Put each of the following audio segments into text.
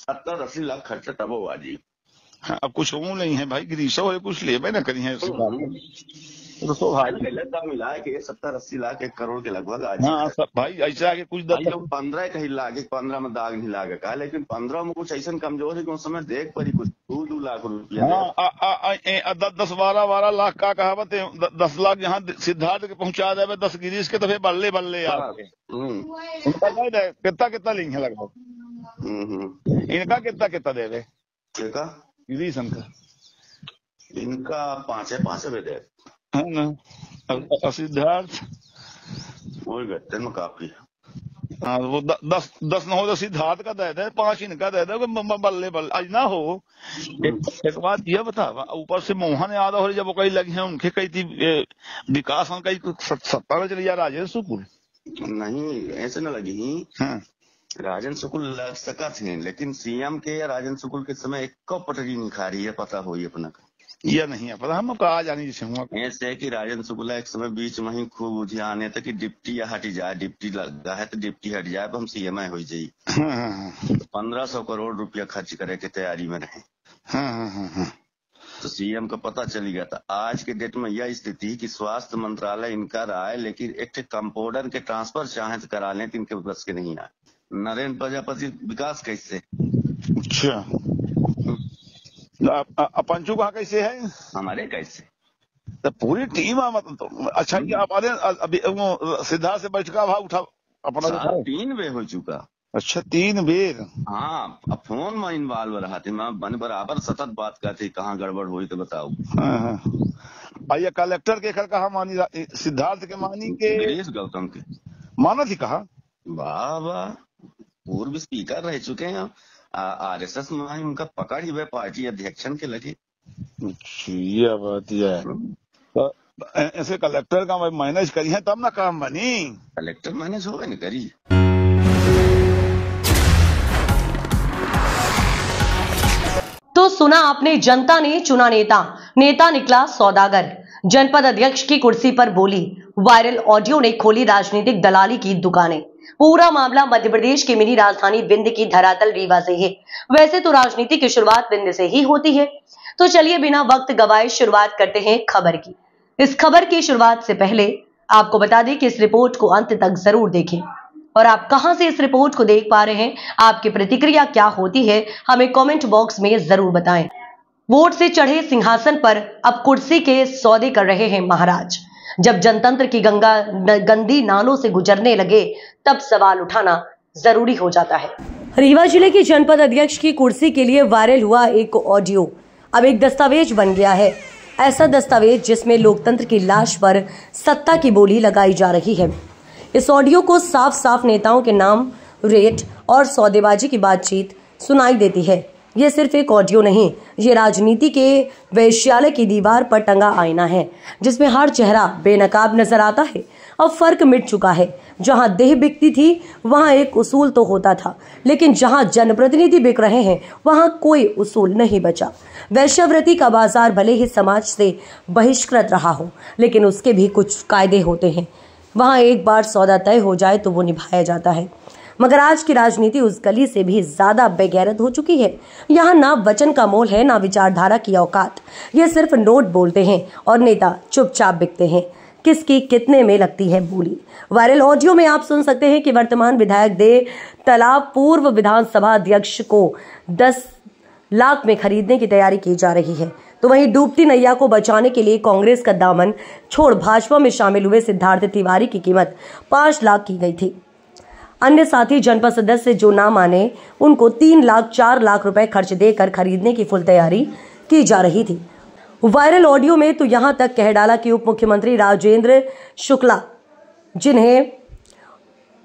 70-80 लाख खर्चा तब हुआ जी। हाँ, अब कुछ वो नहीं है भाई, गिरीशो है कुछ ले ना करी है तो सब मिला के 70-80 लाख 1 करोड़ के लगभग आज। हाँ सब भाई ऐसा आगे कुछ 15 कहीं लागे, 15 में दाग नहीं लागे का, लेकिन 15 में कुछ ऐसा कमजोर है कि उस समय देख पड़ी कुछ 2 लाख रुपया। हाँ 10-12 लाख का कहावत है, 10 लाख जहाँ सिद्धार्थ के पहुंचा दे 10 गिरीश के तो फिर बल्ले बल्ले आपके। इनका कितना लिंक है लगभग, इनका कितना दे दे गिरीश इनका 5 दे है ना, सिद्धार्थ वही गत्ते में काफी। हाँ वो 10 न हो तो सिद्धार्थ का दे दे, 5 इनका दे दे, बल्ले बल्ले आज ना हो। एक बात यह बता, ऊपर से मोहन यादव और जब वो कई लगी हैं उनके कई थी विकास कई सत्ता में चली जा राजेश शुक्ल नहीं ऐसे न लगी। हाँ। राजन शुक्ल लग सका थे, लेकिन सीएम के या राजन शुक्ल के समय एक पटरी नहीं खा रही है, पता हो ये अपना यह नहीं है पता, हम कहा जानी जैसे हुआ ऐसे कि राजन शुक्ला एक समय बीच में ही खूब उधियाने थे कि डिप्टी या हट जाए, डिप्टी लगा है तो डिप्टी हट जाए तो हम सीएम हो जाये। 1500 करोड़ रुपया खर्च करे के तैयारी में रहे। तो सीएम का पता चली गया था। आज के डेट में यह स्थिति कि स्वास्थ्य मंत्रालय इनका रहा है, लेकिन एक कंपाउंडर के ट्रांसफर चाहे तो करा लें तो इनके बस के नहीं आए। नरेंद्र प्रजापति विकास कैसे? अच्छा पंचू कहाँ कैसे है? हमारे कैसे तो पूरी टीम मतलब तो अच्छा कि आप अभी सिद्धार्थ से बैठका भाव उठा अपना 3 बेर हो चुका। अच्छा 3 बेर? हाँ अब फोन में इन्वॉल्व रहा थे, मैं बराबर सतत बात करती कहाँ गड़बड़ हुई तो बताओ। आइए कलेक्टर के घर कहा मानी, सिद्धार्थ के मानी के गिरीश गौतम के माना थी कहा। वाह वाह, पूर्व स्पीकर रह चुके हैं, आरएसएस में उनका पकड़ ही वह पार्टी अध्यक्षन के लगे। ये बात है ऐसे कलेक्टर का मैनेज करी है तब ना काम बनी, कलेक्टर मैनेज होगा नहीं करी। तो सुना आपने, जनता ने चुना नेता, नेता निकला सौदागर। जनपद अध्यक्ष की कुर्सी पर बोली। वायरल ऑडियो ने खोली राजनीतिक दलाली की दुकानें। पूरा मामला मध्य प्रदेश की मिनी राजधानी विंध्य की धरातल रीवा से है। वैसे तो राजनीति की शुरुआत विंध्य से ही होती है, तो चलिए बिना वक्त गवाए शुरुआत करते हैं खबर की। इस खबर की शुरुआत से पहले आपको बता दें कि इस रिपोर्ट को अंत तक जरूर देखें। और आप कहां से इस रिपोर्ट को देख पा रहे हैं, आपकी प्रतिक्रिया क्या होती है, हमें कमेंट बॉक्स में जरूर बताएं। वोट से चढ़े सिंहासन पर अब कुर्सी के सौदे कर रहे हैं महाराज। जब जनतंत्र की गंदी नालों से गुजरने लगे तब सवाल उठाना जरूरी हो जाता है। रीवा जिले के जनपद अध्यक्ष की कुर्सी के लिए वायरल हुआ एक ऑडियो अब एक दस्तावेज बन गया है। ऐसा दस्तावेज जिसमें लोकतंत्र की लाश पर सत्ता की बोली लगाई जा रही है। इस ऑडियो को साफ साफ नेताओं के नाम, रेट और सौदेबाजी की बातचीत सुनाई देती है। ये सिर्फ एक ऑडियो नहीं, ये राजनीति के वेश्यालय की दीवार पर टंगा आईना है, जिसमें हर चेहरा बेनकाब नजर आता है। अब फर्क मिट चुका है। जहां देह बिकती थी वहां एक उसूल तो होता था, लेकिन जहां जनप्रतिनिधि बिक रहे हैं वहां कोई उसूल नहीं बचा। वैश्यावृत्ति का बाजार भले ही समाज से बहिष्कृत रहा हो, लेकिन उसके भी कुछ कायदे होते हैं। वहां एक बार सौदा तय हो जाए तो वो निभाया जाता है। मगर आज की राजनीति उस गली से भी ज्यादा बेगैरत हो चुकी है। यहाँ ना वचन का मोल है, ना विचारधारा की औकात। ये सिर्फ नोट बोलते हैं और नेता चुपचाप बिकते हैं। किसकी कितने में लगती है बोली। वायरल ऑडियो में आप सुन सकते हैं कि वर्तमान विधायक दे तालाब पूर्व विधानसभा अध्यक्ष को 10 लाख में खरीदने की तैयारी की जा रही है। तो वहीं डूबती नैया को बचाने के लिए कांग्रेस का दामन छोड़ भाजपा में शामिल हुए सिद्धार्थ तिवारी की कीमत 5 लाख की गई थी। अन्य साथी जनपद सदस्य जो ना माने उनको 3 लाख 4 लाख रुपए खर्च देकर खरीदने की फुल तैयारी की जा रही थी। वायरल ऑडियो में तो यहां तक कह डाला कि उप मुख्यमंत्री राजेंद्र शुक्ला, जिन्हें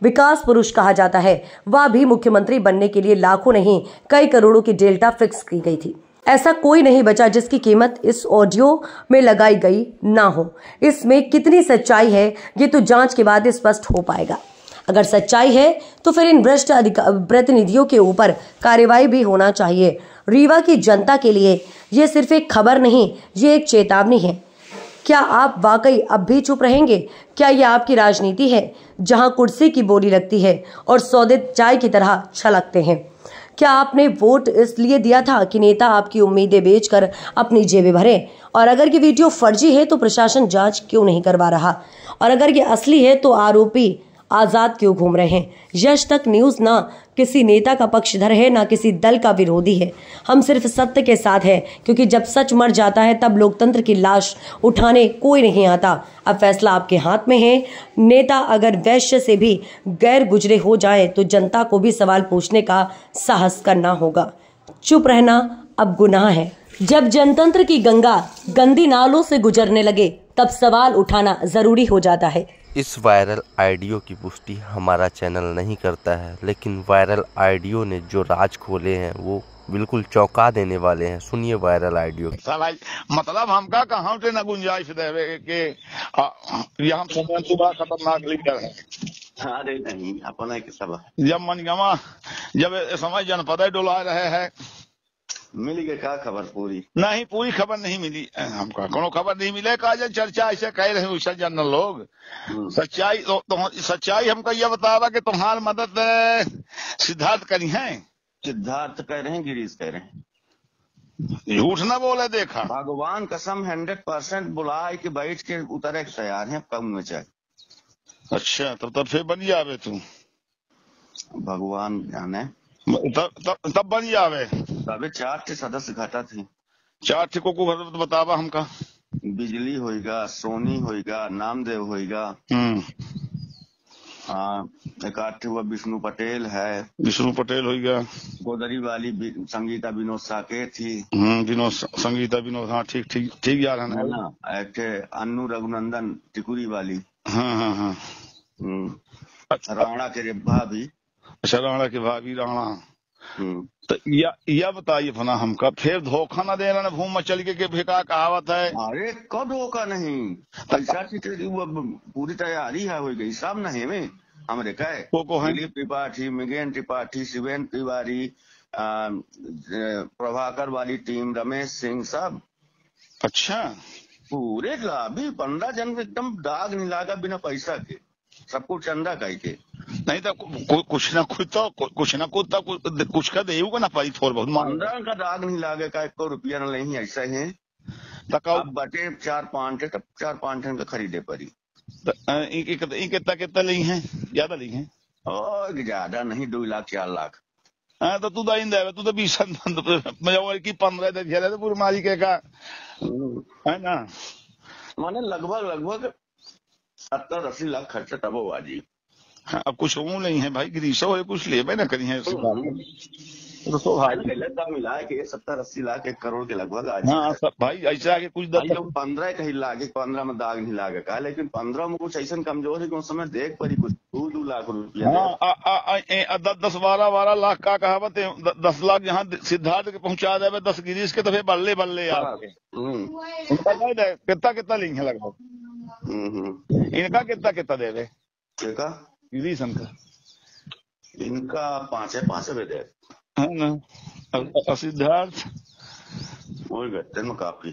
विकास पुरुष कहा जाता है, वह भी मुख्यमंत्री बनने के लिए लाखों नहीं कई करोड़ों की डेल्टा फिक्स की गई थी। ऐसा कोई नहीं बचा जिसकी कीमत इस ऑडियो में लगाई गई ना हो। इसमें कितनी सच्चाई है ये तो जांच के बाद स्पष्ट हो पाएगा। अगर सच्चाई है तो फिर इन भ्रष्ट प्रतिनिधियों के ऊपर कार्रवाई भी होना चाहिए। रीवा की जनता के लिए ये सिर्फ एक खबर नहीं, ये एक चेतावनी है। क्या आप वाकई अब भी चुप रहेंगे? क्या ये आपकी राजनीति है जहां कुर्सी की बोली लगती है और सौदे चाय की तरह छलकते हैं? क्या आपने वोट इसलिए दिया था कि नेता आपकी उम्मीदें बेचकर अपनी जेबें भरे? और अगर ये वीडियो फर्जी है तो प्रशासन जांच क्यों नहीं करवा रहा? और अगर ये असली है तो आरोपी आजाद क्यों घूम रहे हैं? यश तक न्यूज ना किसी नेता का पक्षधर है ना किसी दल का विरोधी है। हम सिर्फ सत्य के साथ है, क्योंकि जब सच मर जाता है तब लोकतंत्र की लाश उठाने कोई नहीं आता। अब फैसला आपके हाथ में है। नेता अगर वैश्य से भी गैर गुजरे हो जाए तो जनता को भी सवाल पूछने का साहस करना होगा। चुप रहना अब गुनाह है। जब जनतंत्र की गंगा गंदी नालों से गुजरने लगे तब सवाल उठाना जरूरी हो जाता है। इस वायरल ऑडियो की पुष्टि हमारा चैनल नहीं करता है, लेकिन वायरल ऑडियो ने जो राज खोले हैं वो बिल्कुल चौंका देने वाले हैं। सुनिए वायरल ऑडियो। मतलब हमका कहाँ से न गुंजाइश देवे के यहाँ सुबह खतरनाक लीडर है। अरे नहीं अपना के सब जब मनगमा जब समय जनपद डोला रहे हैं मिली के का खबर पूरी नहीं, पूरी खबर नहीं मिली हमका, कोनो खबर नहीं मिले। का चर्चा ऐसे कह रहे वैसे जनरल लोग। सच्चाई तो सच्चाई हमको यह बतावा कि तुम्हारी मदद सिद्धार्थ करी है। सिद्धार्थ कह रहे हैं, गिरीश कह रहे हैं। झूठ ना बोले, देखा भगवान कसम 100% बुलाए कि बैठ के उतरे तैयार है कम में चाहे। अच्छा तब फिर बन जावे तू, भगवान जाने तब बन जावे। तबे 4 थे सदस्य घटा थे। 4 ठे को बतावा हमका। बिजली होएगा, सोनी होएगा, नामदेव होएगा, एक 8 हुआ विष्णु पटेल है, विष्णु पटेल होएगा, गोदरी वाली संगीता विनोद साकेत थी। विनोद संगीता विनोद, हाँ ठीक ठीक ठीक यार है ना। एक अन्नू रघुनंदन टिकुरी वाली। हाँ। राणा के भाभी। अच्छा राणा के भाभी राणा। तो यह बताइए फना हमका फिर धोखा न देना न भूम मचल के फेंका कहावत है। अरे कब धोखा नहीं, पैसा पूरी तैयारी है हो गई सब नहीं में हमरे कहे दिलीप त्रिपाठी, मिगेन त्रिपाठी, शिवेन तिवारी, प्रभाकर वाली टीम, रमेश सिंह सब। अच्छा पूरे लाभी 15 जन एकदम दाग नहीं लागा बिना पैसा के, सबको चंदा कह के। नहीं तो कुछ ना कुछ का देगा ना पाई थोड़ा बहुत 15 का दाग नहीं लागे का, 1 रुपया न नहीं ऐसा है। अब बटे 4-5 तब 4-5 टन का खरीदे पड़ी। कितना ली है? ज्यादा ली है और ज्यादा नहीं, 2 लाख 4 लाख। हाँ तो तू दाइन दे, तू तो 20 की 15 दे तो पूरी मारी के का है ना। माने लगभग 70-80 लाख खर्चा तब हुआ जी। हाँ, अब कुछ वो नहीं है भाई, गिरीशो है कुछ ले ना करी है तो भाई मिला के 70-80 लाख 1 करोड़ के लगभग आज। हाँ सब भाई ऐसा आगे कुछ 15 कहीं लागे, 15 में दाग नहीं लागे का, लेकिन 15 में कुछ ऐसा कमजोर है कि उस समय देख पड़ी कुछ 2 लाख रुपया। 10-12 लाख का कहावत है। 10 लाख जहाँ सिद्धार्थ के पहुंचा दे 10 गिरीश के तो फिर बल्ले कितना लिंक है लगभग। इनका कितना दे दे गिरीश इनका 5 दे है ना। सिद्धार्थ वही गट्टे में काफी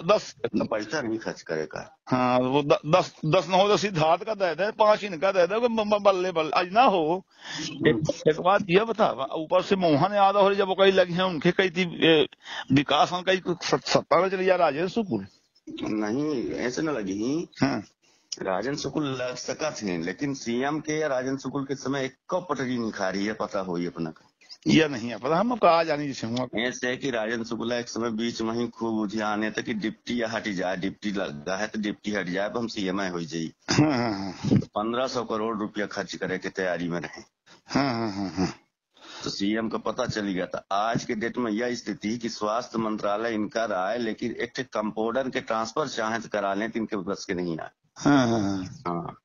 10 इतना पैसा नहीं खर्च करेगा। हाँ वो 10 न हो तो सिद्धार्थ का दे दे, 5 इनका दे दे, बल्ले आज ना हो। एक बात यह बता, ऊपर से मोहन यादव और जब कई लगे हैं उनके कई थी विकास कई 70 में चली जा राजेंद्र शुक्ल नहीं ऐसे न लगी। हाँ राजन शुक्ल लग सका थे, लेकिन सीएम के या राजन शुक्ल के समय एक पटरी नहीं खा रही है, पता हो अपना का यह नहीं है पता। हम कहा जानी जैसे ऐसे कि राजन शुक्ला एक समय बीच में ही खूब ध्यान है कि डिप्टी या हटी जाए, डिप्टी लगा है तो डिप्टी हट जाए हम सीएम हो जाये। 1500 करोड़ रुपया खर्च करे के तैयारी में रहे। तो सीएम को पता चली गया था। आज के डेट में यह स्थिति कि स्वास्थ्य मंत्रालय इनका रहा है, लेकिन एक कंपाउंडर के ट्रांसफर चाहे तो करा लें तो इनके बस के नहीं आए। हाँ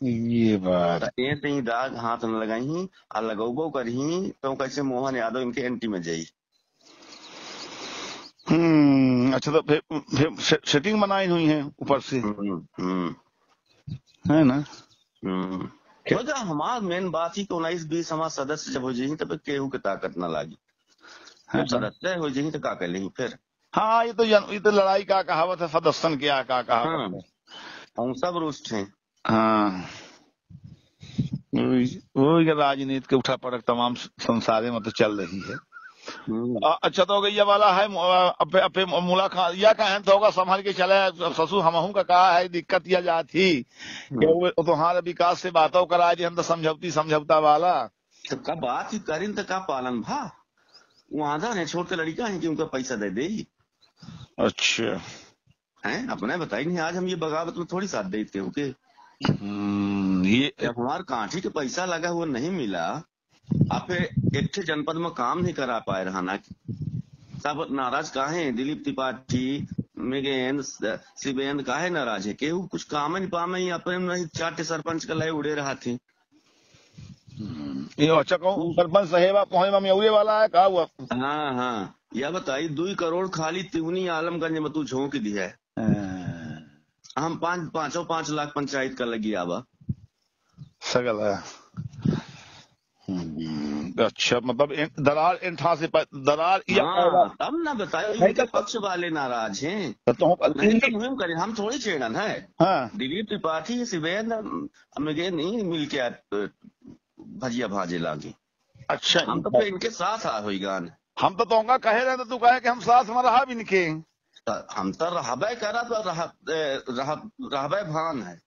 ये बात ऐसे ही दाग हाथ न लगाई और लगो करी तो कैसे मोहन यादव इनके एंटी में जाई। अच्छा तो फिर सेटिंग बनाई हुई है ऊपर से है ना। तो हमारा मेन बात ही 19-20 हमारे सदस्य जब हो जाए तब केहू के ताकत न लागी। सदस्य हो जाए तो का कर ली फिर। हाँ ये तो लड़ाई का कहावत है, सदस्यन क्या का कहावत। हम सब रुष्ट हैं। हाँ वो राजनीति के उठा पड़क तमाम संसारे में तो चल रही है। अच्छा तो गैया वाला है अपे मुलाकात या कहें तो होगा संभाल के चले ससुर हमहू का कहा है दिक्कत यह जा थी कि वो तुम्हारे विकास से बातों करा जी हम तो समझौता वाला तो का बात ही करीन तो का पालन भा वो आधा ने छोड़ के लड़का है कि उनका पैसा दे दे। अच्छा है अपने बताई नहीं आज हम ये बगावत में थोड़ी साथ देते हो के ये जब हमारे कांठी के पैसा लगा हुआ नहीं मिला आप एक जनपद में काम नहीं करा पाए रहना सब नाराज काहे दिलीप त्रिपाठी मेगेन शिवेंद्र काहे नाराज है केहू कुछ काम नहीं पामे अपने नहीं चाटे सरपंच का लय उड़े रहा थे। ये अच्छा कहूँ सरपंच सहेबा पहुंचे में उड़े वाला है कहा हुआ। हाँ यह बताई 2 करोड़ खाली तिवनी आलमगंज में तू झोंक दिया है। हम 5 लाख पंचायत का लगी आवा सगल है। अच्छा मतलब दरार इंठा से दरार तब ना बताए पक्ष वाले नाराज हैं तो मुहिम करें हम थोड़ी छेड़न है। दिलीप त्रिपाठी शिवेंद्र नहीं मिल के भजिया भाजे लागे। अच्छा हम तो इनके साथ आ हुई गान हम तो तोंगा कहे रहे तू कहे कि हम साथ में रहा भी इनके हम तो रहबे करा तो रहबे भान है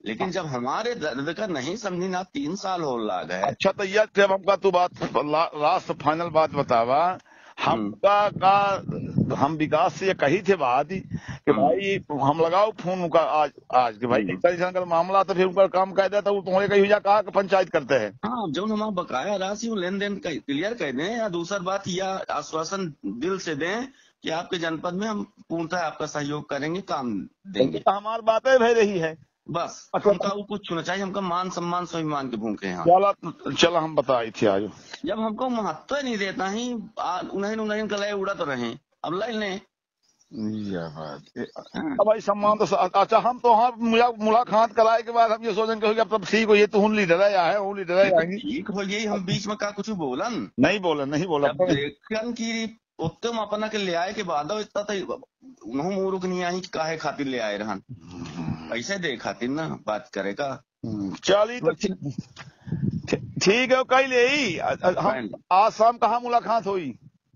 लेकिन जब हमारे दर्द का नहीं समझी ना 3 साल हो लाग है। अच्छा तो यार जब हमका तू बात लास्ट फाइनल बात बतावा हमका हम विकास से ये कही थे बात कि भाई हम लगाओ फोन का आज कि भाई का मामला तो फिर उनका काम कह दिया था वो तुम्हारे कही जा कहा पंचायत करते हैं। हाँ जो हमारा बकाया राशि लेन देन क्लियर कर दें या दूसरी बात यह आश्वासन दिल से दें कि आपके जनपद में हम पूर्णतः आपका सहयोग करेंगे काम देंगे। हमारी बातें भय रही है बस हमका वो कुछ होना चाहिए हमका मान सम्मान स्वाभिमान के भूखे हैं। चला हम बताई थी आज जब हमको महत्व नहीं देता ही उन्हें का लय उड़ा तो रहे अब लय लें अब भाई सम्मान तो अच्छा हम तो हाँ मुलाकात कराए के बाद हम ये सोचें कि अब तब ठीक हो ये तो लीडर है वो लीडर है ठीक हो यही हम बीच में का कुछ बोलन नहीं बोला की उत्तम अपना के ले आए के बाद इतना तो उन्होंने मूर्ख नहीं आई काहे खातिर ले आए रहन ऐसे दे खातिर ना बात करेगा। चलिए तो ठीक है कल हम आज शाम कहाँ मुलाकात हुई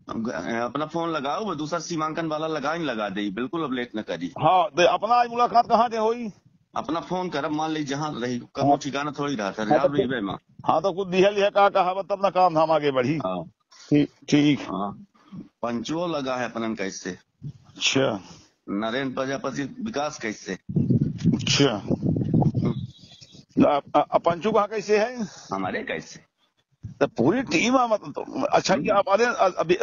अपना फोन लगाओ दूसरा सीमांकन वाला लगा दे बिल्कुल अब लेट न करी। हाँ तो अपना आज मुलाकात कहाँ से हुई अपना फोन कर मान ली जहाँ रही कम ठिकाना थोड़ी रहा था। हाँ तो कुछ दिया कहा तब ना काम धाम आगे बढ़ी। ठीक पंचुओ लगा है अपनन कैसे। अच्छा नरेंद्र प्रजापति विकास कैसे। अच्छा पंचू कहाँ कैसे है हमारे कैसे तो पूरी टीम है मतलब। अच्छा ये अभी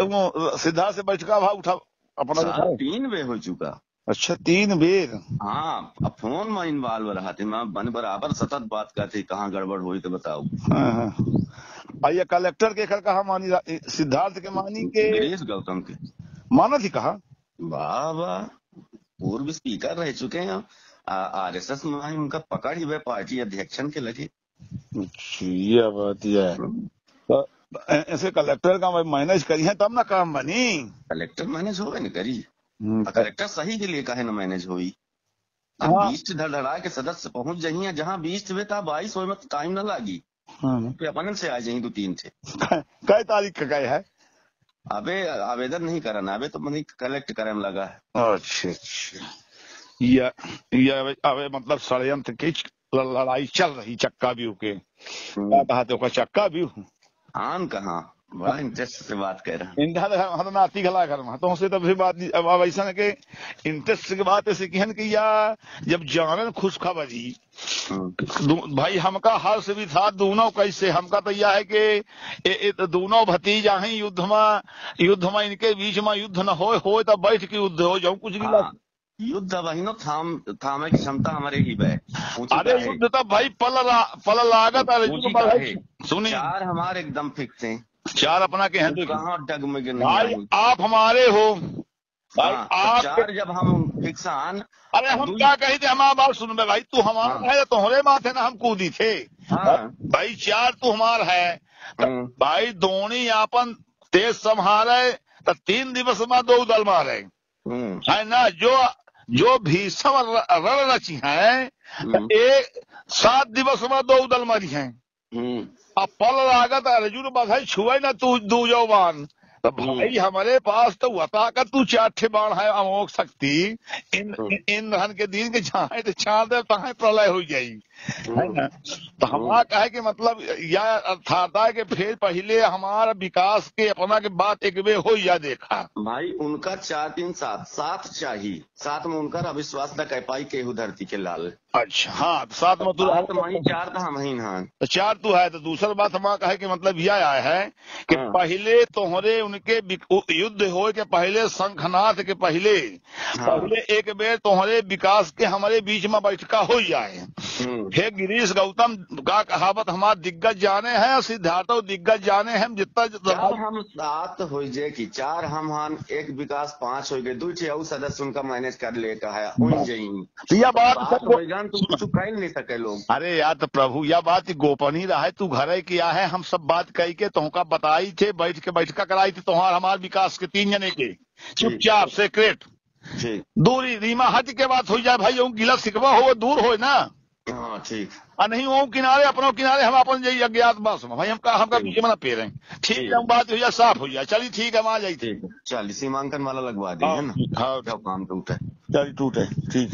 सिद्धार्थ से बैठका भाव उठा अपना 3 बेर हो चुका। अच्छा 3 बेर। हाँ अब फोन में इन्वॉल्व रहा थे मैं बराबर सतत बात करती कहाँ गड़बड़ हुई तो बताओ। ये कलेक्टर के घर कहा मानी सिद्धार्थ के मानी के गिरीश गौतम के माना थी कहा वाह पूर्व स्पीकर रह चुके हैं RSS में उनका पकड़ ही हुए पार्टी अध्यक्षन के लगे। ये बात है ऐसे कलेक्टर का मैनेज करी है तब ना काम बनी। कलेक्टर मैनेज हो न करी कलेक्टर सही के लिए कहे न मैनेज हुई। 20 धड़धड़ा के सदस्य पहुंच जाइए जहाँ 20 हुए था 22 में टाइम न लगी अपन से आ जाए 2-3 थे। कई तारीख का गए है अबे आवेदन नहीं करना अबे तो मनी कलेक्ट करने लगा है। अच्छा ये अबे मतलब षड्यंत्र की लड़ाई चल रही चक्का व्यू के कहा तो चक्का व्यू आन कहाँ बड़ा इंटरेस्ट से बात कर रहा हम नाती गला घर में तो उससे तब बात अब ऐसा है कि इंटरेस्ट की बात ऐसे कहन कि या जब जानन खुशखबरी भाई हमका हर से भी था दोनों कैसे हमका तो यह है कि दोनों भतीजा हैं युद्ध में इनके बीच में युद्ध न हो तब बैठ के युद्ध हो जाऊं कुछ भी युद्ध वही नो थामे की क्षमता हमारे ही है। अरे युद्ध तो भाई पल लागत सुनिए 4 हमारे एकदम फिक्स हैं 4 अपना के हैं कहाँ डगमगे भाई आप हमारे हो भाई आप 4 जब हम फिक्स आन अरे हम क्या कही थे हमारा बात सुन भाई तू हमारा है तुम्हारे माथे ना हम कूदी थे भाई 4 तू हमारा है भाई धोनी यापन तेज संभाले तो 3 दिवस में 2 दल मारे है ना जो भीषम रण रची है, एक 7 दिवस में 2 उदल मरी है। अब पल लागत अर्जुन बधाई छुए न तू दू जौबान। तो भाई हमारे पास तो वता का तू 4 बाण है अमोघ शक्ति, इन धन के दिन के छाए तो छाड़ दे तहां प्रलय हो जाई है ना। तो हमारा कहे कि मतलब यह अर्थात है कि फिर पहले हमारा विकास के अपना के बात एक बे हो या देखा भाई उनका 4 3 7 7 चाहिए, 7 में उनका अविश्वास न कह पाई केहू धरती के लाल। अच्छा हाँ, तो 7 में तू 4 तो हम ही हाँ, तो 4 तू है। तो दूसरी बात हमारा कहे कि मतलब यह आया है कि पहले तोहरे उनके युद्ध हो के पहले शंखनाथ के पहले एक बेर तोहरे विकास के हमारे बीच में बैठका हो जाए। हे गिरीश गौतम का कहावत हमारा दिग्गज जाने हैं, सिद्धार्थ दिग्गज जाने हैं। जितना 4 हम 7 हो जाए कि 4 हम हान, एक विकास 5 हो गए, 2 और सदस्य उनका मैनेज कर ले कहा यह बात तू कुछ कह नहीं सके लोग। अरे यार तो प्रभु यह बात गोपनीय रहा है, तू घर किया है, हम सब बात कही के तुमका बताई थे, बैठका कराई थी तुम्हारा हमारे विकास के 3 जने के चुपचाप सेक्रेट दूरी रीमा हट के बात हो जाए भाई, वो गिला सिकवा हो दूर हो ना। हाँ ठीक, नहीं वो किनारे अपनों किनारे हम अपन जाइए अज्ञात बस भाई हमका बीच में ना पेर ठीक है, बात हो जाए साफ हो जाए। चलिए ठीक है, हम आ जाइए। चलिए सीमांकन वाला लगवा दी है ना। हाँ काम टूटे, चलिए टूटे ठीक।